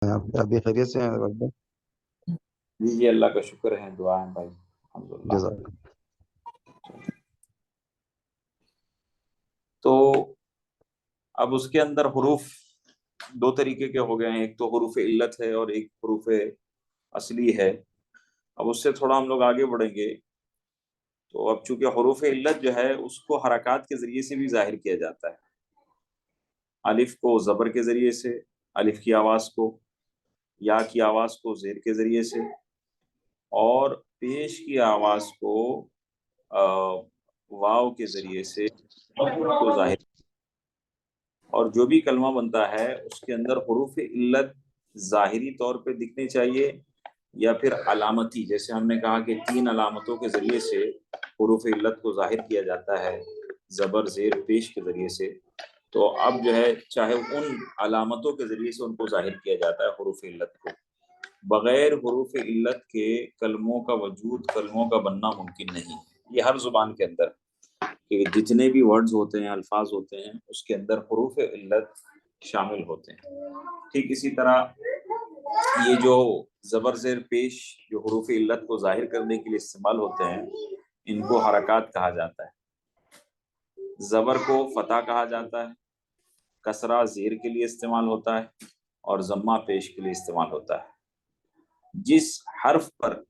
ابھی خیریت سے ہیں ڈاکٹر؟ جی جی، اللہ کا شکر ہے، دعا ہے بھائی، الحمدللہ۔ جزاک تو اب اس کے اندر حروف دو طریقے کے ہو گئے ہیں، ایک تو حروف علت ہے اور ایک حروف اصلی ہے۔ اب اس سے تھوڑا ہم لوگ آگے بڑھیں گے۔ تو اب چونکہ حروف علت جو ہے اس کو حرکات کے ذریعے سے بھی ظاہر کیا جاتا ہے، الف کو زبر کے ذریعے سے، الف کی آواز کو، یا کی آواز کو زیر کے ذریعے سے، اور پیش کی آواز کو واو کے ذریعے سے کو ظاہر۔ اور جو بھی کلمہ بنتا ہے اس کے اندر حروف علت ظاہری طور پہ دکھنے چاہیے یا پھر علامتی، جیسے ہم نے کہا کہ 3 علامتوں کے ذریعے سے حروف علت کو ظاہر کیا جاتا ہے، زبر زیر پیش کے ذریعے سے۔ تو اب جو ہے چاہے ان علامتوں کے ذریعے سے ان کو ظاہر کیا جاتا ہے حروف علت کو، بغیر حروف علت کے کلموں کا وجود، کلموں کا بننا ممکن نہیں۔ یہ ہر زبان کے اندر کہ جتنے بھی ورڈز ہوتے ہیں، الفاظ ہوتے ہیں، اس کے اندر حروف علت شامل ہوتے ہیں۔ ٹھیک اسی طرح یہ جو زبر زیر پیش جو حروف علت کو ظاہر کرنے کے لیے استعمال ہوتے ہیں، ان کو حرکات کہا جاتا ہے۔ زبر کو فتح کہا جاتا ہے، کسرہ زیر کے لیے استعمال ہوتا ہے، اور ضمہ پیش کے لیے استعمال ہوتا ہے۔ جس حرف پر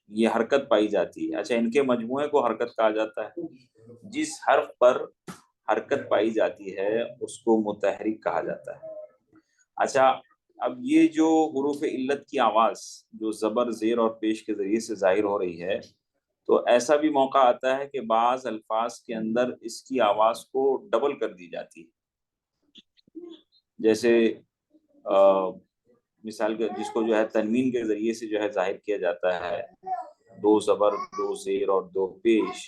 یہ حرکت پائی جاتی ہے، اچھا ان کے مجموعے کو حرکت کہا جاتا ہے، جس حرف پر حرکت پائی جاتی ہے اس کو متحرک کہا جاتا ہے۔ اچھا اب یہ جو حروف علت کی آواز جو زبر زیر اور پیش کے ذریعے سے ظاہر ہو رہی ہے، تو ایسا بھی موقع آتا ہے کہ بعض الفاظ کے اندر اس کی آواز کو ڈبل کر دی جاتی ہے، جیسے مثال کے جس کو جو ہے تنوین کے ذریعے سے جو ہے ظاہر کیا جاتا ہے، 2 زبر 2 زیر اور 2 پیش،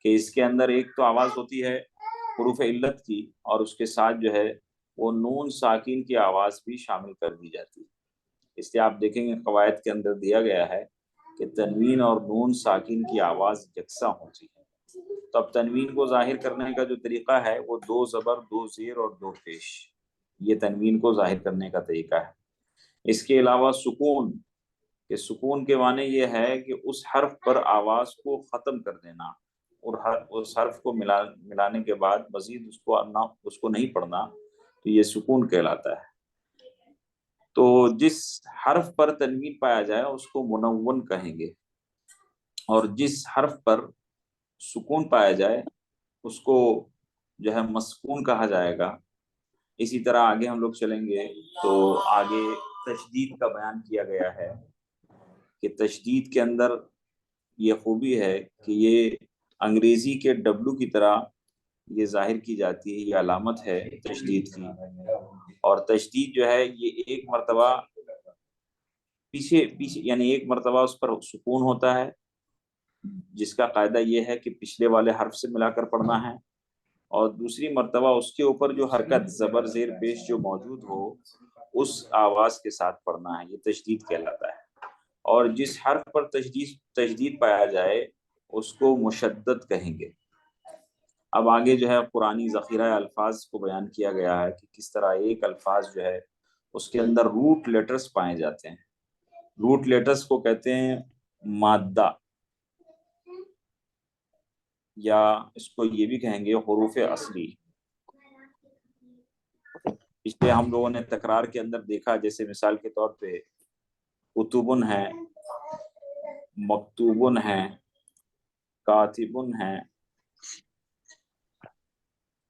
کہ اس کے اندر ایک تو آواز ہوتی ہے حروف علت کی، اور اس کے ساتھ جو ہے وہ نون ساکن کی آواز بھی شامل کر دی جاتی ہے۔ اس لیے آپ دیکھیں گے قواعد کے اندر دیا گیا ہے کہ تنوین اور نون ساکن کی آواز یکساں ہوتی ہے۔ تو اب تنوین کو ظاہر کرنے کا جو طریقہ ہے وہ 2 زبر 2 زیر اور 2 پیش، یہ تنوین کو ظاہر کرنے کا طریقہ ہے۔ اس کے علاوہ سکون، کہ سکون کے معنی یہ ہے کہ اس حرف پر آواز کو ختم کر دینا، اور اس حرف کو ملانے کے بعد مزید اس کو نہیں پڑھنا، تو یہ سکون کہلاتا ہے۔ تو جس حرف پر تنوین پایا جائے اس کو منون کہیں گے، اور جس حرف پر سکون پایا جائے اس کو جو ہے مسکون کہا جائے گا۔ اسی طرح آگے ہم لوگ چلیں گے تو آگے تشدید کا بیان کیا گیا ہے کہ تشدید کے اندر یہ خوبی ہے کہ یہ انگریزی کے ڈبلو کی طرح یہ ظاہر کی جاتی ہے، یہ علامت ہے تشدید کی۔ اور تشدید جو ہے یہ ایک مرتبہ پیچھے یعنی ایک مرتبہ اس پر سکون ہوتا ہے، جس کا قاعدہ یہ ہے کہ پچھلے والے حرف سے ملا کر پڑھنا ہے، اور دوسری مرتبہ اس کے اوپر جو حرکت زبر زیر پیش جو موجود ہو اس آواز کے ساتھ پڑھنا ہے، یہ تشدید کہلاتا ہے۔ اور جس حرف پر تشدید پایا جائے اس کو مشدد کہیں گے۔ اب آگے جو ہے قرآنی ذخیرہ الفاظ کو بیان کیا گیا ہے کہ کس طرح ایک الفاظ جو ہے اس کے اندر روٹ لیٹرز پائے جاتے ہیں۔ روٹ لیٹرز کو کہتے ہیں مادہ، یا اس کو یہ بھی کہیں گے حروف اصلی۔ اس پہ ہم لوگوں نے تکرار کے اندر دیکھا، جیسے مثال کے طور پہ کتبن ہے، مکتوبن ہے، کاتبن ہے،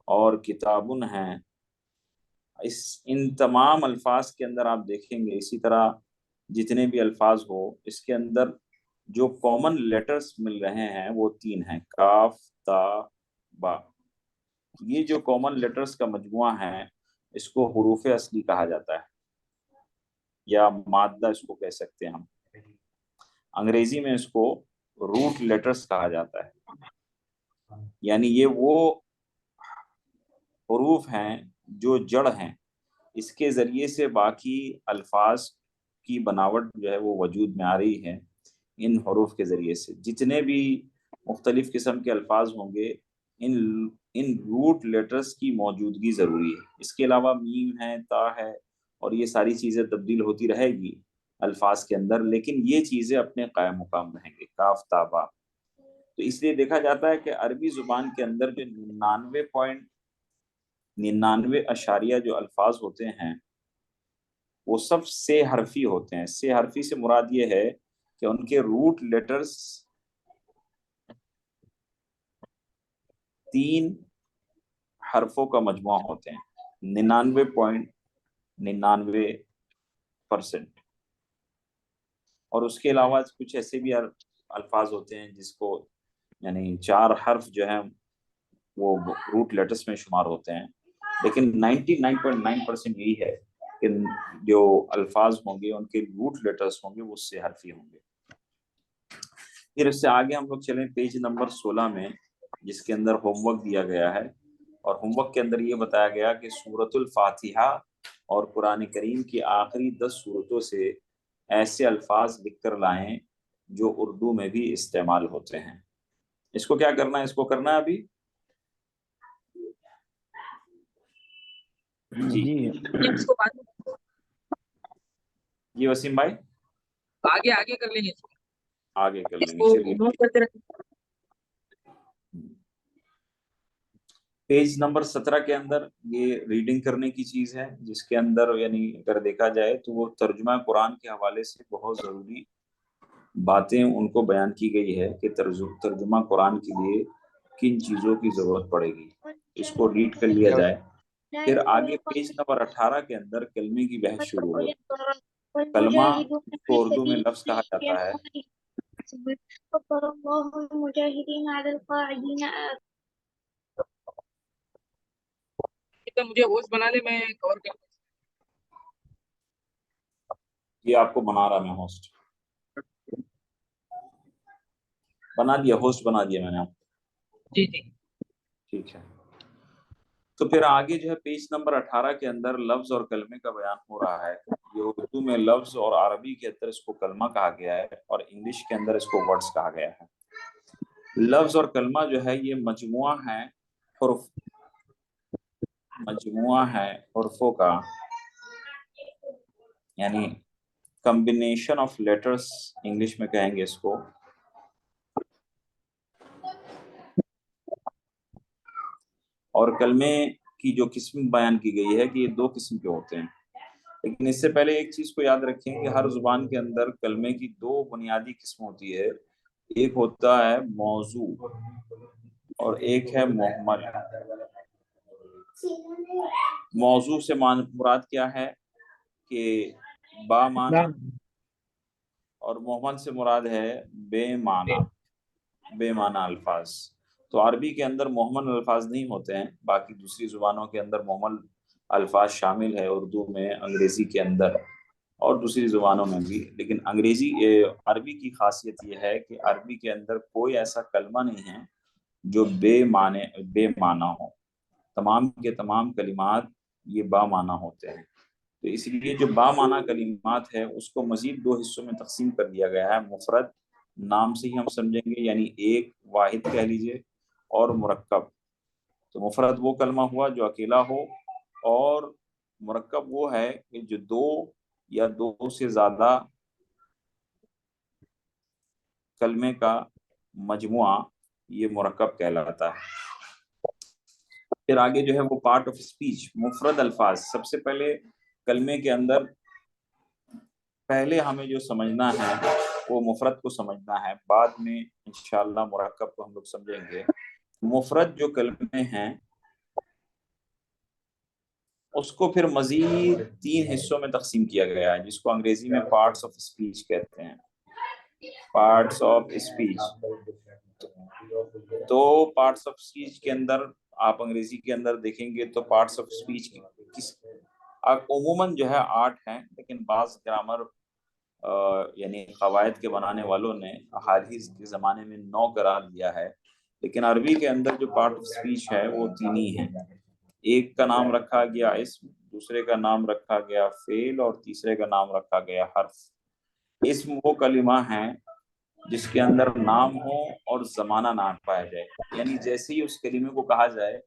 اور کتابن ہے۔ ان تمام الفاظ کے اندر آپ دیکھیں گے اسی طرح جتنے بھی الفاظ ہو اس کے اندر جو کامن لیٹرز مل رہے ہیں وہ 3 ہیں، کاف تا با۔ یہ جو کامن لیٹرز کا مجموعہ ہے اس کو حروف اصلی کہا جاتا ہے، یا مادہ اس کو کہہ سکتے ہیں ہم۔ انگریزی میں اس کو روٹ لیٹرز کہا جاتا ہے، یعنی یہ وہ حروف ہیں جو جڑ ہیں، اس کے ذریعے سے باقی الفاظ کی بناوٹ جو ہے وہ وجود میں آ رہی ہے۔ ان حروف کے ذریعے سے جتنے بھی مختلف قسم کے الفاظ ہوں گے ان روٹ لیٹرز کی موجودگی ضروری ہے۔ اس کے علاوہ میم ہے، تا ہے، اور یہ ساری چیزیں تبدیل ہوتی رہے گی الفاظ کے اندر، لیکن یہ چیزیں اپنے قائم مقام رہیں گے، کاف تا با۔ تو اس لیے دیکھا جاتا ہے کہ عربی زبان کے اندر جو 99.99 جو الفاظ ہوتے ہیں وہ سب سے حرفی ہوتے ہیں۔ سے حرفی سے مراد یہ ہے کہ ان کے روٹ لیٹرز 3 حرفوں کا مجموعہ ہوتے ہیں، 99.99%۔ اور اس کے علاوہ کچھ ایسے بھی الفاظ ہوتے ہیں جس کو یعنی 4 حرف جو ہیں وہ روٹ لیٹرز میں شمار ہوتے ہیں، لیکن 99.9% یہی ہے کہ جو الفاظ ہوں گے ان کے روٹ لیٹرز ہوں گے وہ سے حرفی ہوں گے۔ پھر اس سے آگے ہم لوگ چلیں پیج نمبر 16 میں، جس کے اندر ہوم ورک دیا گیا ہے، اور ہوم ورک کے اندر یہ بتایا گیا کہ سورۃ الفاتحہ اور قرآن کریم کی آخری 10 سورتوں سے ایسے الفاظ لکھ کر لائیں جو اردو میں بھی استعمال ہوتے ہیں۔ اس کو کیا کرنا ہے؟ اس کو کرنا ہے ابھی جی جی وسیم بھائی، آگے کر لیں گے، آگے کر لیں گے۔ چلیے پیج نمبر 17 کے اندر یہ ریڈنگ کرنے کی چیز ہے، جس کے اندر یعنی اگر دیکھا جائے تو وہ ترجمہ قرآن کے حوالے سے بہت ضروری باتیں ان کو بیان کی گئی ہے کہ ترجمہ قرآن کے لیے کن چیزوں کی ضرورت پڑے گی، اس کو ریڈ کر لیا جائے۔ پھر آگے پیج نمبر 18 کے اندر کلمے کی بحث شروع ہو۔ کلمہ کو اردو میں لفظ کہا جاتا ہے۔ مجھے ہوسٹ بنا لے، میں کور کر یہ آپ کو بنا رہا میں ہوسٹ بنا دیا، ہوسٹ بنا دیا میں نے آپ کو۔ جی ٹھیک ہے، تو پھر آگے جو ہے پیج نمبر 18 کے اندر لفظ اور کلمے کا بیان ہو رہا ہے۔ یہ اردو میں لفظ اور عربی کے اندر اس کو کلمہ کہا گیا ہے، اور انگلش کے اندر اس کو ورڈز کہا گیا ہے۔ لفظ اور کلمہ جو ہے یہ مجموعہ ہے حرفوں کا، یعنی کمبینیشن آف لیٹرز انگلش میں کہیں گے اس کو۔ اور کلمے کی جو قسم بیان کی گئی ہے کہ یہ 2 قسم کے ہوتے ہیں، لیکن اس سے پہلے ایک چیز کو یاد رکھیں کہ ہر زبان کے اندر کلمے کی 2 بنیادی قسم ہوتی ہے، ایک ہوتا ہے موضوع اور ایک ہے مہمل۔ موضوع سے مراد کیا ہے کہ با معنی، اور مہمل سے مراد ہے بے معنی الفاظ۔ تو عربی کے اندر مہمل الفاظ نہیں ہوتے ہیں، باقی دوسری زبانوں کے اندر مہمل الفاظ شامل ہے، اردو میں، انگریزی کے اندر اور دوسری زبانوں میں بھی، لیکن عربی کی خاصیت یہ ہے کہ عربی کے اندر کوئی ایسا کلمہ نہیں ہے جو بے معنی ہو، تمام کے تمام کلمات یہ با معنی ہوتے ہیں۔ تو اس لیے جو با معنی کلمات ہے اس کو مزید 2 حصوں میں تقسیم کر دیا گیا ہے۔ مفرد نام سے ہی ہم سمجھیں گے، یعنی ایک واحد کہہ لیجئے، اور مرکب۔ تو مفرد وہ کلمہ ہوا جو اکیلا ہو، اور مرکب وہ ہے کہ جو 2 یا 2 سے زیادہ کلمے کا مجموعہ یہ مرکب کہلاتا ہے۔ پھر آگے جو ہے وہ پارٹ آف اسپیچ، مفرد الفاظ۔ سب سے پہلے کلمے کے اندر پہلے ہمیں جو سمجھنا ہے وہ مفرد کو سمجھنا ہے، بعد میں انشاءاللہ مرکب کو ہم لوگ سمجھیں گے۔ مفرد جو کلمے ہیں اس کو پھر مزید 3 حصوں میں تقسیم کیا گیا ہے، جس کو انگریزی میں پارٹس آف اسپیچ کہتے ہیں۔ پارٹس آف اسپیچ، تو پارٹس آف اسپیچ کے اندر آپ انگریزی کے اندر دیکھیں گے تو پارٹس آف اسپیچ عموماً جو ہے 8 ہیں، لیکن بعض گرامر یعنی قواعد کے بنانے والوں نے حدیث کے زمانے میں 9 قرار دیا ہے، لیکن عربی کے اندر جو پارٹ آف اسپیچ ہے وہ 3 ہی ہیں۔ ایک کا نام رکھا گیا اسم، دوسرے کا نام رکھا گیا فعل، اور تیسرے کا نام رکھا گیا حرف۔ اسم وہ کلمہ ہیں جس کے اندر نام ہو اور زمانہ نہ پایا جائے، یعنی جیسے ہی اس کلمے کو کہا جائے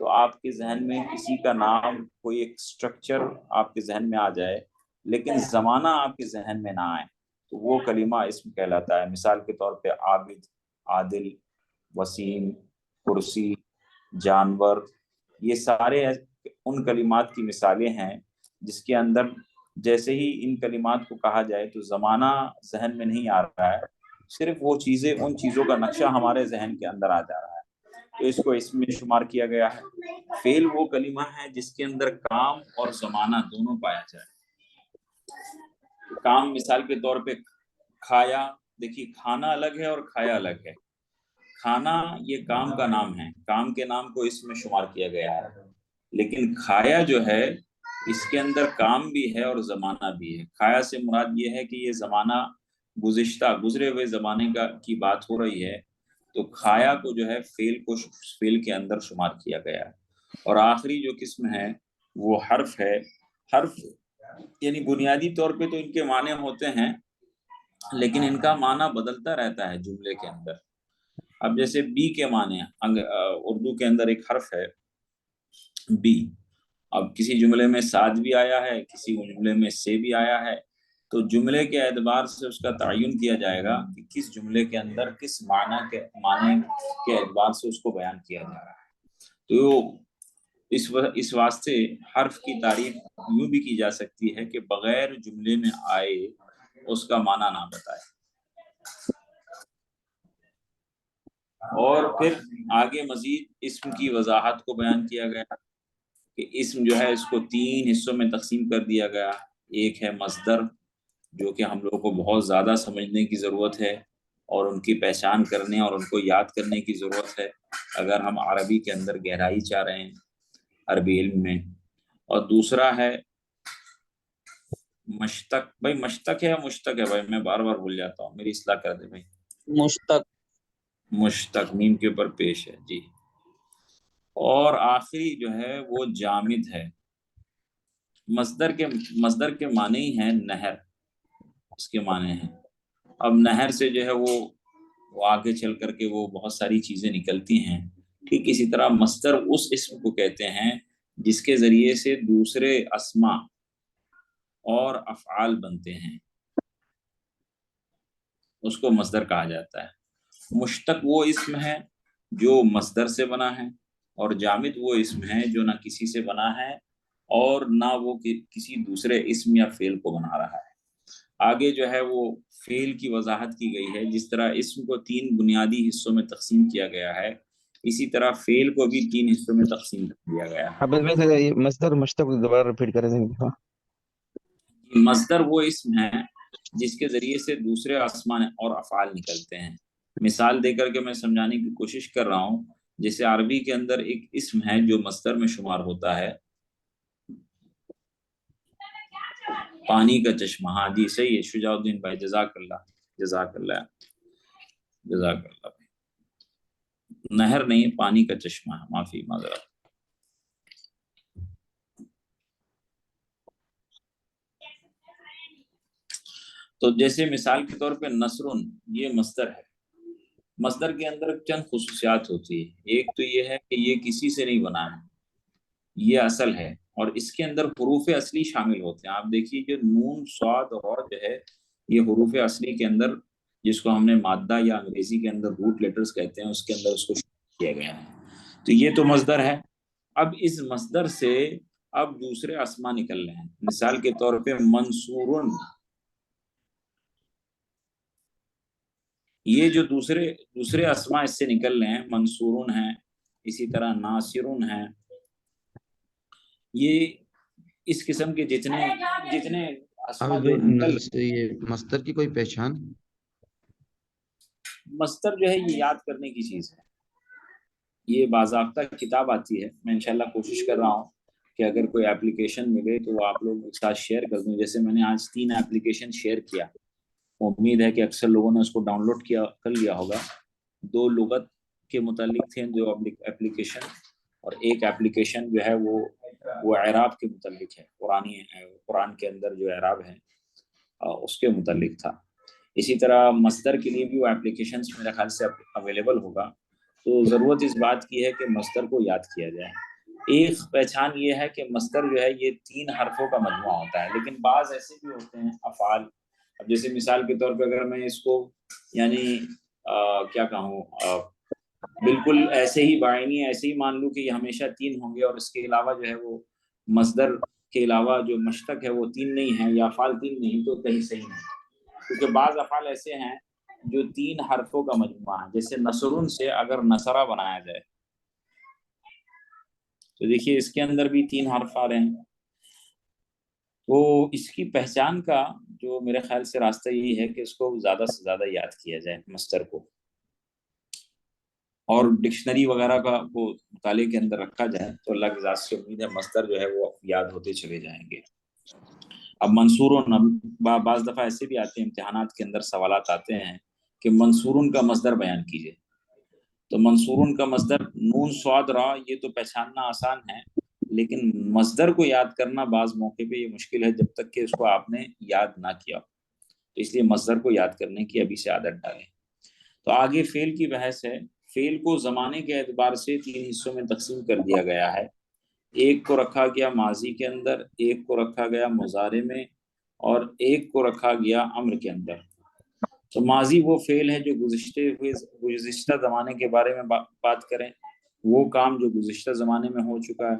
تو آپ کے ذہن میں کسی کا نام، کوئی ایک اسٹرکچر آپ کے ذہن میں آ جائے لیکن زمانہ آپ کے ذہن میں نہ آئے تو وہ کلمہ اسم کہلاتا ہے. مثال کے طور پہ عابد، عادل، وسیم، کرسی، جانور، یہ سارے ان کلمات کی مثالیں ہیں جس کے اندر جیسے ہی ان کلمات کو کہا جائے تو زمانہ ذہن میں نہیں آ رہا ہے، صرف وہ چیزیں، ان چیزوں کا نقشہ ہمارے ذہن کے اندر آ جا رہا ہے، تو اس کو اسم میں شمار کیا گیا ہے. فعل وہ کلمہ ہے جس کے اندر کام اور زمانہ دونوں پایا جائے. کام مثال کے طور پہ کھایا، دیکھیے کھانا الگ ہے اور کھایا الگ ہے. کھانا یہ کام کا نام ہے، کام کے نام کو اس میں شمار کیا گیا ہے، لیکن کھایا جو ہے اس کے اندر کام بھی ہے اور زمانہ بھی ہے. کھایا سے مراد یہ ہے کہ یہ زمانہ گزرے ہوئے زمانے کی بات ہو رہی ہے، تو کھایا کو جو ہے فعل کے اندر شمار کیا گیا ہے. اور آخری جو قسم ہے وہ حرف ہے. حرف یعنی بنیادی طور پہ تو ان کے معنی ہوتے ہیں لیکن ان کا معنی بدلتا رہتا ہے جملے کے اندر. اب جیسے بی کے معنی اردو کے اندر ایک حرف ہے بی، اب کسی جملے میں ساتھ بھی آیا ہے، کسی جملے میں سے بھی آیا ہے، تو جملے کے اعتبار سے اس کا تعین کیا جائے گا کہ کس جملے کے اندر کس معنی کے اعتبار سے اس کو بیان کیا جا رہا ہے. تو اس واسطے حرف کی تعریف یوں بھی کی جا سکتی ہے کہ بغیر جملے میں آئے اس کا معنی نہ بتائے. اور پھر آگے مزید اسم کی وضاحت کو بیان کیا گیا کہ اسم جو ہے اس کو 3 حصوں میں تقسیم کر دیا گیا. ایک ہے مصدر، جو کہ ہم لوگوں کو بہت زیادہ سمجھنے کی ضرورت ہے اور ان کی پہچان کرنے اور ان کو یاد کرنے کی ضرورت ہے اگر ہم عربی کے اندر گہرائی چاہ رہے ہیں عربی علم میں. اور دوسرا ہے مشتق. بھائی مشتق ہے یا مشتق ہے؟ بھائی میں بار بار بھول جاتا ہوں، میری اصلاح کر دے بھائی. مشتق. مشتق میم کے اوپر پیش ہے جی. اور آخری جو ہے وہ جامد ہے. مصدر کے معنی ہی ہیں نہر، اس کے معنی ہیں. اب نہر سے جو ہے وہ آگے چل کر کے وہ بہت ساری چیزیں نکلتی ہیں. ٹھیک اسی طرح مصدر اس اسم کو کہتے ہیں جس کے ذریعے سے دوسرے اسما اور افعال بنتے ہیں، اس کو مصدر کہا جاتا ہے. مشتق وہ اسم ہے جو مصدر سے بنا ہے، اور جامد وہ اسم ہے جو نہ کسی سے بنا ہے اور نہ وہ کسی دوسرے اسم یا فعل کو بنا رہا ہے. آگے جو ہے وہ فعل کی وضاحت کی گئی ہے. جس طرح اسم کو 3 بنیادی حصوں میں تقسیم کیا گیا ہے، اسی طرح فعل کو بھی 3 حصوں میں تقسیم کر دیا گیا ہے. اب اس میں سے یہ مصدر مشتق دوبارہ ریپیٹ کریں گے. مصدر وہ اسم ہے جس کے ذریعے سے دوسرے اسماء اور افعال نکلتے ہیں. مثال دے کر کے میں سمجھانے کی کوشش کر رہا ہوں. جیسے عربی کے اندر ایک اسم ہے جو مصدر میں شمار ہوتا ہے، پانی کا چشمہ. ہاں جی صحیح ہے شجاع الدین بھائی، جزاک اللہ جزاک اللہ جزاک اللہ بھائی. نہر نہیں، پانی کا چشمہ ہے، معافی معذرت. تو جیسے مثال کے طور پہ نصرن یہ مصدر ہے. مصدر کے اندر چند خصوصیات ہوتی ہے. ایک تو یہ ہے کہ یہ کسی سے نہیں بنا ہے، یہ اصل ہے، اور اس کے اندر حروف اصلی شامل ہوتے ہیں. آپ دیکھیے جو نون صاد اور جو ہے یہ حروف اصلی کے اندر، جس کو ہم نے مادہ یا انگریزی کے اندر روٹ لیٹرز کہتے ہیں، اس کے اندر اس کو شامل کیا گیا ہے. تو یہ تو مصدر ہے. اب اس مصدر سے اب دوسرے اسما نکل رہے ہیں. مثال کے طور پہ منصورن، یہ جو دوسرے اسما اس سے نکل رہے ہیں، منصورن ہیں، اسی طرح ناصرن ہیں. یہ اس قسم کے جتنے اسما جو نکل، یہ مصدر کی کوئی پہچان؟ مصدر جو ہے یہ یاد کرنے کی چیز ہے. یہ باضابطہ کتاب آتی ہے. میں انشاءاللہ کوشش کر رہا ہوں کہ اگر کوئی اپلیکیشن ملے تو وہ آپ لوگوں کے ساتھ شیئر کر دوں. جیسے میں نے آج 3 اپلیکیشن شیئر کیا، امید ہے کہ اکثر لوگوں نے اس کو ڈاؤن لوڈ کر لیا ہوگا. 2 لغت کے متعلق تھے 2 اپلیکیشن، اور ایک اپلیکیشن جو ہے وہ اعراب کے متعلق ہے. قرآن کے اندر جو اعراب ہے اس کے متعلق تھا. اسی طرح مصدر کے لیے بھی وہ اپلیکیشنز میرے خیال سے اویلیبل ہوگا. تو ضرورت اس بات کی ہے کہ مصدر کو یاد کیا جائے. ایک پہچان یہ ہے کہ مصدر جو ہے یہ 3 حرفوں کا مجموعہ ہوتا ہے، لیکن بعض ایسے بھی ہوتے ہیں افعال، اب جیسے مثال کے طور پہ اگر میں اس کو یعنی کیا کہوں بالکل ایسے ہی بعینی ایسے ہی مان لوں کہ یہ ہمیشہ 3 ہوں گے، اور اس کے علاوہ جو ہے وہ مصدر کے علاوہ جو مشتق ہے وہ 3 نہیں ہے، یا افعال 3 نہیں، تو کہیں صحیح نہیں، کیونکہ بعض افعال ایسے ہیں جو 3 حرفوں کا مجموعہ ہے، جیسے نصرن سے اگر نصرہ بنایا جائے تو دیکھیے اس کے اندر بھی 3 حرف آ رہے ہیں، تو اس کی پہچان کا جو میرے خیال سے راستہ یہی ہے کہ اس کو زیادہ سے زیادہ یاد کیا جائے مصدر کو، اور ڈکشنری وغیرہ کا وہ مطالعے کے اندر رکھا جائے تو اللہ کی ذات سے امید ہے مصدر جو ہے وہ یاد ہوتے چلے جائیں گے۔ اب منصورون، بعض دفعہ ایسے بھی آتے ہیں امتحانات کے اندر سوالات آتے ہیں کہ منصورون کا مصدر بیان کیجئے، تو منصورون کا مصدر نون صاد را یہ تو پہچاننا آسان ہے، لیکن مصدر کو یاد کرنا بعض موقع پہ یہ مشکل ہے جب تک کہ اس کو آپ نے یاد نہ کیا، تو اس لیے مصدر کو یاد کرنے کی ابھی سے عادت ڈالیں۔ تو آگے فعل کی بحث ہے۔ فعل کو زمانے کے اعتبار سے 3 حصوں میں تقسیم کر دیا گیا ہے، ایک کو رکھا گیا ماضی کے اندر، ایک کو رکھا گیا مضارع میں، اور ایک کو رکھا گیا امر کے اندر۔ تو ماضی وہ فعل ہے جو گزشتہ زمانے کے بارے میں بات کریں، وہ کام جو گزشتہ زمانے میں ہو چکا ہے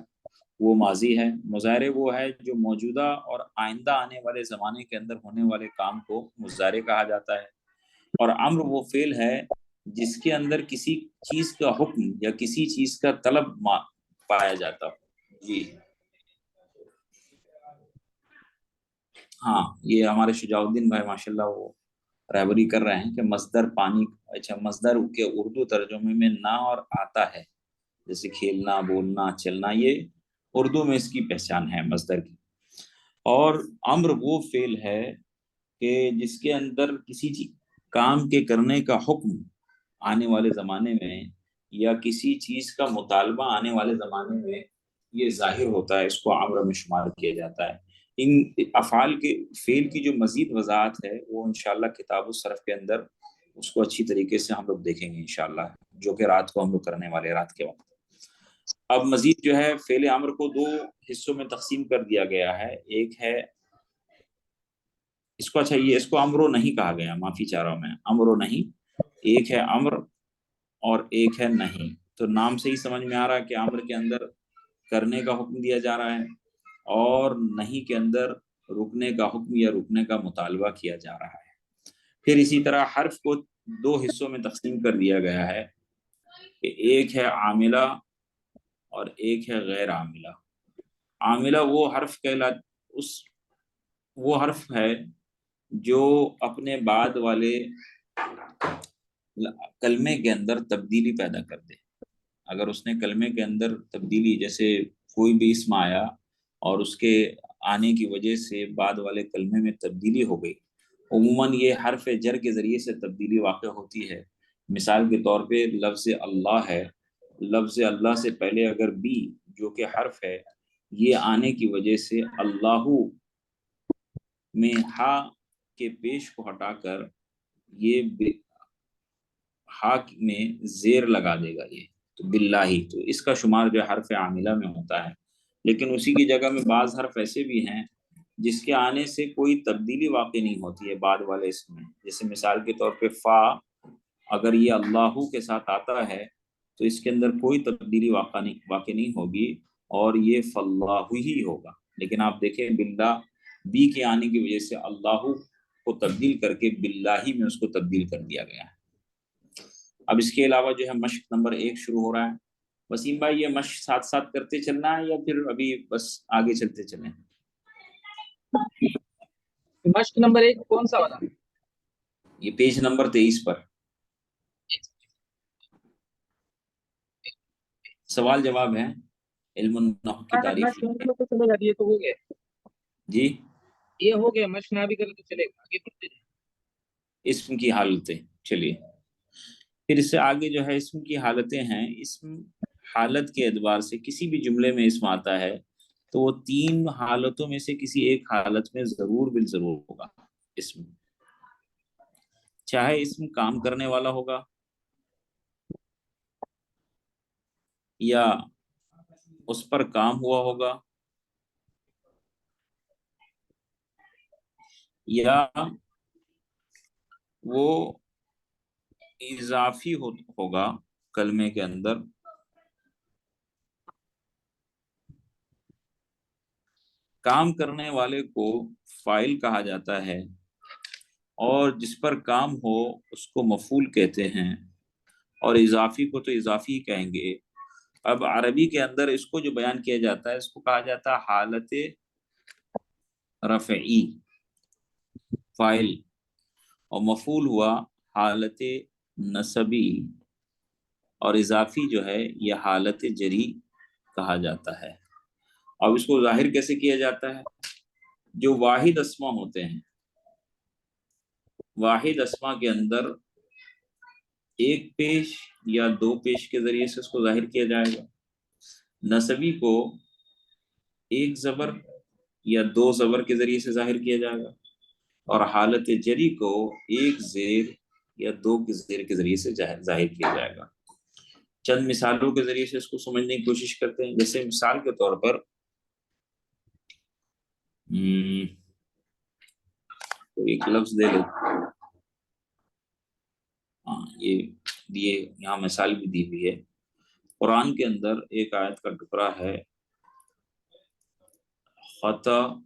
وہ ماضی ہے۔ مضارع وہ ہے جو موجودہ اور آئندہ آنے والے زمانے کے اندر ہونے والے کام کو مضارع کہا جاتا ہے۔ اور امر وہ فعل ہے جس کے اندر کسی چیز کا حکم یا کسی چیز کا طلب پایا جاتا ہو۔ جی ہاں، یہ ہمارے شجاع الدین بھائی ماشاءاللہ وہ رہبری کر رہے ہیں کہ مصدر پانی، اچھا مصدر کے اردو ترجمے میں نہ اور آتا ہے، جیسے کھیلنا، بولنا، چلنا، یہ اردو میں اس کی پہچان ہے مصدر کی۔ اور امر وہ فعل ہے کہ جس کے اندر کسی کام کے کرنے کا حکم آنے والے زمانے میں یا کسی چیز کا مطالبہ آنے والے زمانے میں یہ ظاہر ہوتا ہے، اس کو امر میں شمار کیا جاتا ہے۔ ان افعال کے فعل کی جو مزید وضاحت ہے وہ انشاءاللہ کتاب الصرف کے اندر اس کو اچھی طریقے سے ہم لوگ دیکھیں گے انشاءاللہ، جو کہ رات کو ہم لوگ کرنے والے رات کے وقت۔ اب مزید جو ہے فعل امر کو 2 حصوں میں تقسیم کر دیا گیا ہے، ایک ہے اس کو، اچھا یہ اس کو امر و نہیں کہا گیا، معافی چاہ رہا ہوں میں، امر و نہیں، ایک ہے امر اور ایک ہے نہیں۔ تو نام سے ہی سمجھ میں آ رہا ہے کہ امر کے اندر کرنے کا حکم دیا جا رہا ہے، اور نہیں کے اندر رکنے کا حکم یا رکنے کا مطالبہ کیا جا رہا ہے۔ پھر اسی طرح حرف کو 2 حصوں میں تقسیم کر دیا گیا ہے کہ ایک ہے عاملہ اور ایک ہے غیر عاملہ۔ عاملہ وہ حرف وہ حرف ہے جو اپنے بعد والے کلمے کے اندر تبدیلی پیدا کر دے۔ اگر اس نے کلمے کے اندر تبدیلی، جیسے کوئی بھی اسم آیا اور اس کے آنے کی وجہ سے بعد والے کلمے میں تبدیلی ہو گئی، عموماً یہ حرف جر کے ذریعے سے تبدیلی واقع ہوتی ہے۔ مثال کے طور پہ لفظ اللہ ہے، لفظ اللہ سے پہلے اگر بی جو کہ حرف ہے یہ آنے کی وجہ سے اللہ میں ہا کے پیش کو ہٹا کر یہ ہا میں زیر لگا دے گا، یہ تو باللہ، تو اس کا شمار جو حرف عاملہ میں ہوتا ہے۔ لیکن اسی کی جگہ میں بعض حرف ایسے بھی ہیں جس کے آنے سے کوئی تبدیلی واقع نہیں ہوتی ہے بعد والے اسم میں، جیسے مثال کے طور پہ فا اگر یہ اللہ کے ساتھ آتا ہے تو اس کے اندر کوئی تبدیلی واقع نہیں ہوگی اور یہ فاللہ ہی ہوگا۔ لیکن آپ دیکھیں باللہ بی کے آنے کی وجہ سے اللہ کو تبدیل کر کے باللہ میں اس کو تبدیل کر دیا گیا ہے۔ اب اس کے علاوہ جو ہے مشق نمبر 1 شروع ہو رہا ہے۔ وسیم بھائی یہ مشق ساتھ ساتھ کرتے چلنا ہے یا پھر ابھی بس آگے چلتے چلیں؟ مشق نمبر 1 کون سا والا؟ یہ پیج نمبر 23 پر سوال جواب ہے، علم النحو کی تعریف۔ چلے گا، یہ تو ہو گیا، جی یہ ہو گیا، مشق نہ بھی کرے تو چلے گا، آگے پڑھتے جائیں۔ اسم کی حالتیں، چلیے پھر اس سے آگے جو ہے اسم کی حالتیں ہیں۔ اسم حالت کے اعتبار سے کسی بھی جملے میں اسم آتا ہے تو وہ 3 حالتوں میں سے کسی ایک حالت میں ضرور بالضرور ہوگا اسم، چاہے اسم کام کرنے والا ہوگا یا اس پر کام ہوا ہوگا، یا وہ اضافی ہوگا کلمے کے اندر، کام کرنے والے کو فاعل کہا جاتا ہے اور جس پر کام ہو اس کو مفعول کہتے ہیں، اور اضافی کو تو اضافی ہی کہیں گے۔ اب عربی کے اندر اس کو جو بیان کیا جاتا ہے اس کو کہا جاتا ہے حالت رفعی، فاعل، اور مفعول ہوا حالت نصبی، اور اضافی جو ہے یہ حالت جری کہا جاتا ہے۔ اب اس کو ظاہر کیسے کیا جاتا ہے؟ جو واحد اسما ہوتے ہیں، واحد اسما کے اندر ایک پیش یا دو پیش کے ذریعے سے اس کو ظاہر کیا جائے گا۔ نصبی کو ایک زبر یا دو زبر کے ذریعے سے ظاہر کیا جائے گا، اور حالت جری کو ایک زیر یا دو کے زیر کے ذریعے سے ظاہر کیا جائے گا۔ چند مثالوں کے ذریعے سے اس کو سمجھنے کی کوشش کرتے ہیں۔ جیسے مثال کے طور پر ایک لفظ دے لو، ہاں یہ یہاں مثال بھی دی ہوئی ہے۔ قرآن کے اندر ایک آیت کا ٹکڑا ہے، ختم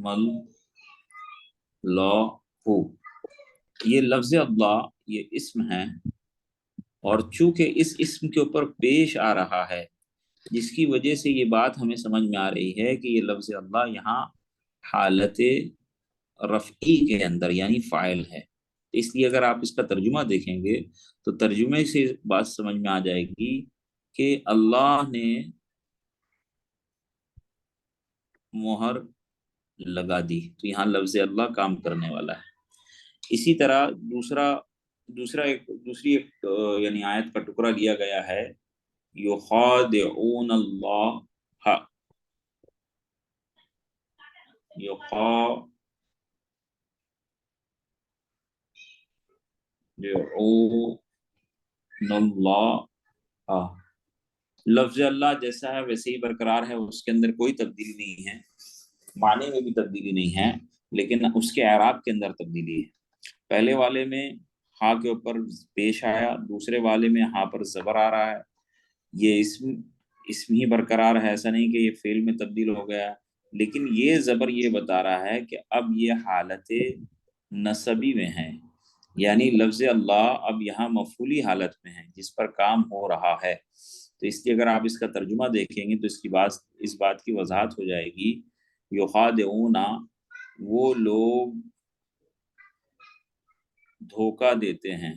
اللہ، یہ لفظ اللہ یہ اسم ہے، اور چونکہ اس اسم کے اوپر پیش آ رہا ہے جس کی وجہ سے یہ بات ہمیں سمجھ میں آ رہی ہے کہ یہ لفظ اللہ یہاں حالت رفعی کے اندر یعنی فاعل ہے۔ اس لیے اگر آپ اس کا ترجمہ دیکھیں گے تو ترجمے سے بات سمجھ میں آ جائے گی کہ اللہ نے مہر لگا دی، تو یہاں لفظ اللہ کام کرنے والا ہے۔ اسی طرح دوسری ایک یعنی آیت کا ٹکڑا لیا گیا ہے، یخادعون اللہ، یخادعون اللہ، لفظ اللہ جیسا ہے ویسے ہی برقرار ہے، اس کے اندر کوئی تبدیلی نہیں ہے، معنی میں بھی تبدیلی نہیں ہے، لیکن اس کے اعراب کے اندر تبدیلی ہے۔ پہلے والے میں ہاں کے اوپر پیش آیا، دوسرے والے میں ہاں پر زبر آ رہا ہے، یہ اسم ہی برقرار ہے، ایسا نہیں کہ یہ فعل میں تبدیل ہو گیا، لیکن یہ زبر یہ بتا رہا ہے کہ اب یہ حالت نصبی میں ہے، یعنی لفظ اللہ اب یہاں مفعولی حالت میں ہے جس پر کام ہو رہا ہے۔ تو اس لیے اگر آپ اس کا ترجمہ دیکھیں گے تو اس بات کی وضاحت ہو جائے گی، یخادعون وہ لوگ دھوکہ دیتے ہیں،